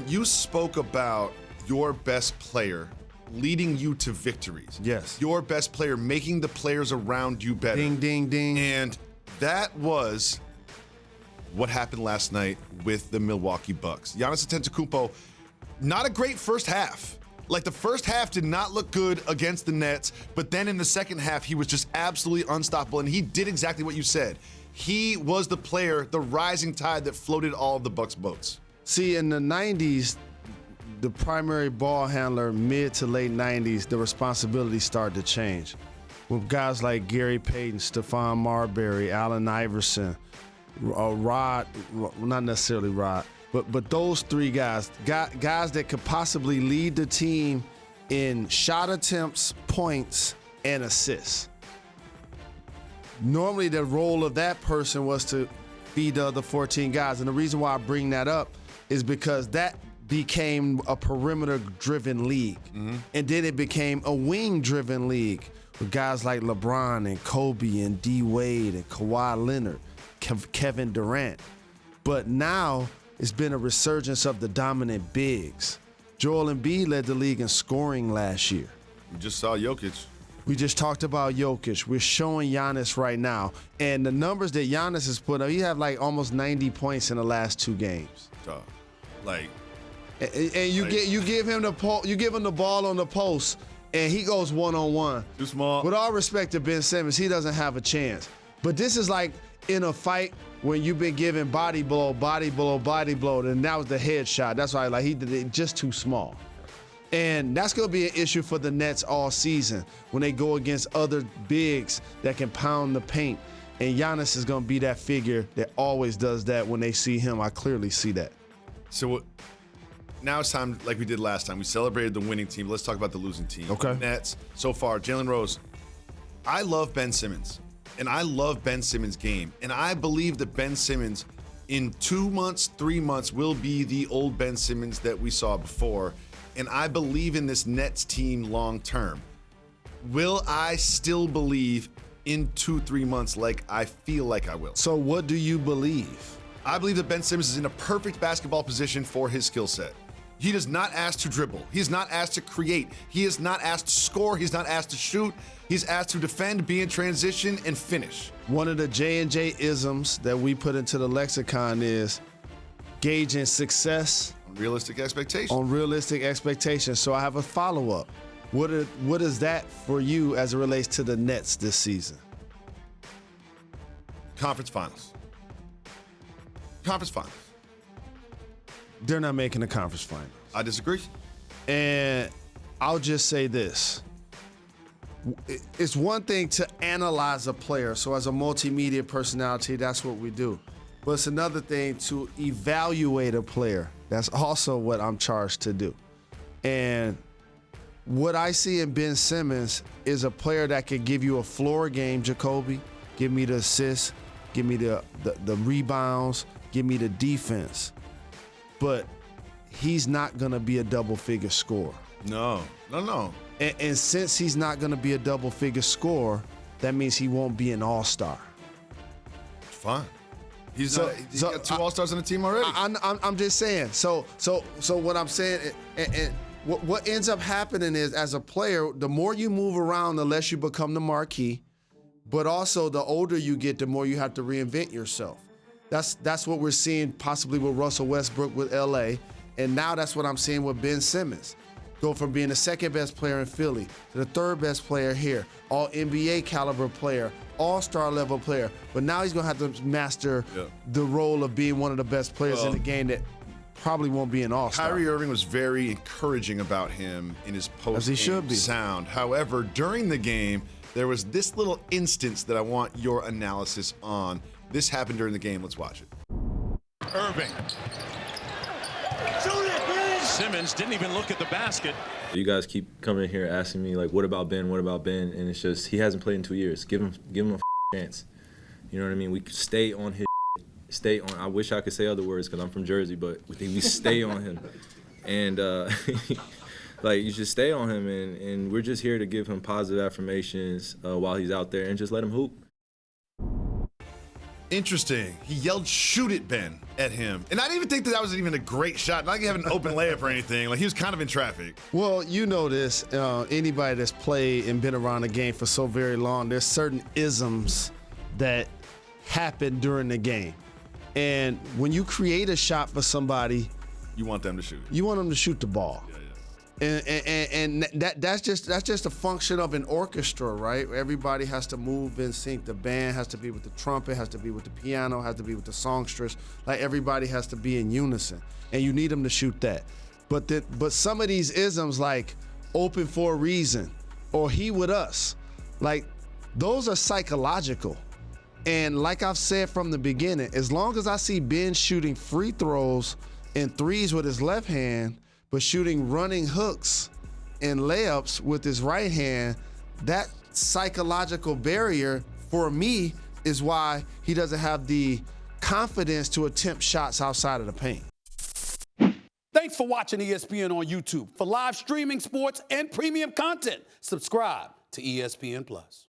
You spoke about your best player leading you to victories. Yes. Your best player making the players around you better. Ding, ding, ding. And that was what happened last night with the Milwaukee Bucks. Giannis Antetokounmpo, not a great first half. Like, the first half did not look good against the Nets, but then in the second half, he was just absolutely unstoppable, and he did exactly what you said. He was the player, the rising tide that floated all of the Bucks' boats. See, in the 90s, the primary ball handler, mid to late 90s, the responsibility started to change. With guys like Gary Payton, Stephon Marbury, Allen Iverson, Rod, not necessarily Rod, but those three guys that could possibly lead the team in shot attempts, points, and assists. Normally, the role of that person was to feed the other 14 guys. And the reason why I bring that up is because that became a perimeter-driven league. Mm-hmm. And then it became a wing-driven league with guys like LeBron and Kobe and D. Wade and Kawhi Leonard, Kevin Durant. But now it's been a resurgence of the dominant bigs. Joel Embiid led the league in scoring last year. You just saw Jokic. We just talked about Jokic. We're showing Giannis right now. And the numbers that Giannis has put up, he had like almost 90 points in the last 2 games. And you give him the ball on the post, and he goes one-on-one. Too small. With all respect to Ben Simmons, he doesn't have a chance. But this is like in a fight when you've been given body blow, and that was the headshot. That's why he did it just too small. And that's going to be an issue for the Nets all season when they go against other bigs that can pound the paint. And Giannis is going to be that figure that always does that when they see him. I clearly see that. So now it's time, like we did last time. We celebrated the winning team. Let's talk about the losing team. Okay. Nets, so far, Jalen Rose. I love Ben Simmons, and I love Ben Simmons' game. And I believe that Ben Simmons, in 2 months, 3 months, will be the old Ben Simmons that we saw before. And I believe in this Nets team long term. Will I still believe in 2-3 months like I feel like I will? So what do you believe? I believe that Ben Simmons is in a perfect basketball position for his skill set. He is not asked to dribble. He's not asked to create. He is not asked to score. He's not asked to shoot. He's asked to defend, be in transition, and finish. One of the J&J isms that we put into the lexicon is gauging success realistic expectations. On realistic expectations. So I have a follow-up. What is that for you as it relates to the Nets this season? Conference finals. Conference finals. They're not making the conference finals. I disagree. And I'll just say this. It's one thing to analyze a player. So as a multimedia personality, that's what we do. But it's another thing to evaluate a player. That's also what I'm charged to do. And what I see in Ben Simmons is a player that could give you a floor game, Jacoby, give me the assists, give me the rebounds, give me the defense. But he's not going to be a double-figure scorer. No. And since he's not going to be a double-figure scorer, that means he won't be an all-star. Fine. He's got 2 all-stars on the team already. I'm just saying. So what I'm saying, and what ends up happening is, as a player, the more you move around, the less you become the marquee. But also, the older you get, the more you have to reinvent yourself. That's what we're seeing possibly with Russell Westbrook with LA, and now that's what I'm seeing with Ben Simmons. Go from being the second best player in Philly to the third best player here, all NBA caliber player, all-star level player. But now he's gonna have to master the role of being one of the best players in the game that probably won't be an all-star. Kyrie Irving was very encouraging about him in his post-game sound. However, during the game, there was this little instance that I want your analysis on. This happened during the game. Let's watch it. Irving. Simmons didn't even look at the basket. You guys keep coming here asking me, like, what about Ben? What about Ben? And it's just, he hasn't played in 2 years. Give him a chance. You know what I mean? We stay on his stay on. I wish I could say other words because I'm from Jersey, but we stay on him. And, like, you should stay on him. And we're just here to give him positive affirmations while he's out there and just let him hoop. Interesting. He yelled, "Shoot it, Ben," at him. And I didn't even think that was even a great shot. Not like he had an open layup or anything. Like, he was kind of in traffic. Well, you know this. Anybody that's played and been around the game for so very long, there's certain isms that happen during the game. And when you create a shot for somebody, You want them to shoot it. you want them to shoot the ball. And that's just a function of an orchestra, right? Everybody has to move in sync. The band has to be with the trumpet, has to be with the piano, has to be with the songstress. Like, everybody has to be in unison, and you need them to shoot that. But some of these isms, like open for a reason or he with us, like, those are psychological. And like I've said from the beginning, as long as I see Ben shooting free throws and threes with his left hand, but shooting running hooks and layups with his right hand, that psychological barrier for me is why he doesn't have the confidence to attempt shots outside of the paint. Thanks for watching ESPN on YouTube. For live streaming, sports, and premium content, subscribe to ESPN+.